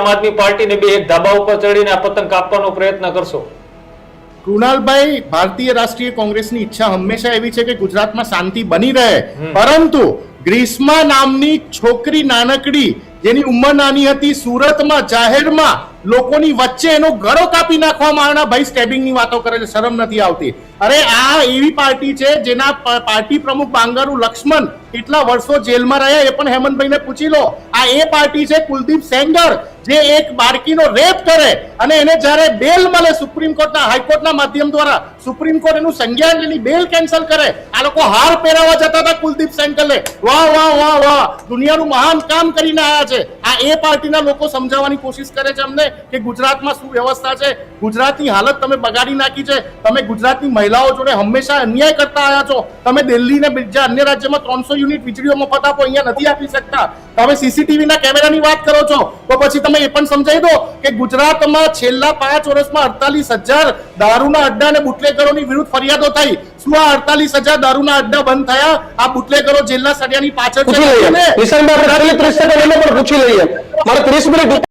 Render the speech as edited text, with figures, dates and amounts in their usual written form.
આમ આદમી પાર્ટીને બે એક ધાબા ઉપર ચડીને આ પતંગ કાપવાનો પ્રયત્ન કરશો? કૃણાલભાઈ, ભારતીય રાષ્ટ્રીય કોંગ્રેસની ઈચ્છા હંમેશા એવી છે કે ગુજરાતમાં શાંતિ બની રહે, પરંતુ ગ્રીષ્મા નામની છોકરી નાનકડી જેની ઉંમર નાની હતી, સુરતમાં જાહેરમાં લોકોની વચ્ચે એનો ગળો કાપી નાખવામાં આવ્યો. ભાઈ સ્ટેબિંગની વાતો કરે છે, શરમ નથી આવતી? અરે આ એવી પાર્ટી છે જેના પાર્ટી પ્રમુખ બાંગારુ લક્ષ્મણ કેટલા વર્ષો જેલમાં રહ્યા, એ પણ હેમંતભાઈને પૂછી લો. આ એ પાર્ટી છે કુલદીપ સેંગર, જે એક બાળકીનો રેપ કરે અને એને જ્યારે બેલ મળે સુપ્રીમ કોર્ટના હાઈકોર્ટના માધ્યમ દ્વારા, સુપ્રીમ કોર્ટ એનું સંજ્ઞાન લઈને બેલ કેન્સલ કરે. આ લોકો હાર પહેરાવવા જતા હતા કુલદીપ સેંગરને. વાહ વાહ વાહ વાહ, દુનિયાનું મહાન કામ કરીને આવ્યા છે. આ એ પાર્ટીના લોકો સમજાવવાની કોશિશ કરે છે અમને કે ગુજરાતમાં શું વ્યવસ્થા છે. ગુજરાતની હાલત તમે બગાડી નાખી છે. તમે ગુજરાતની મહિલાઓ જોડે હંમેશા અન્યાય કરતા આવ્યા છો. તમે દિલ્હી ને બીજા અન્ય રાજ્યમાં 300 યુનિટ વીજળીઓ મફત આપો, અહીંયા નથી આપી શકતા. તમે સીસીટીવી ના કેમેરાની વાત કરો છો, તો પછી તમે એ પણ સમજાવી દો કે ગુજરાતમાં છેલ્લા 5 વર્ષમાં 48,000 દારૂના અડ્ડા અને બુટલેગરોની વિરુદ્ધ ફરિયાદો થઈ. શું આ 48,000 દારૂના અડ્ડા બંધ થયા? આ બુટલેગરો જેલના સળિયાની પાછળ છે. પૂછી લઈએ.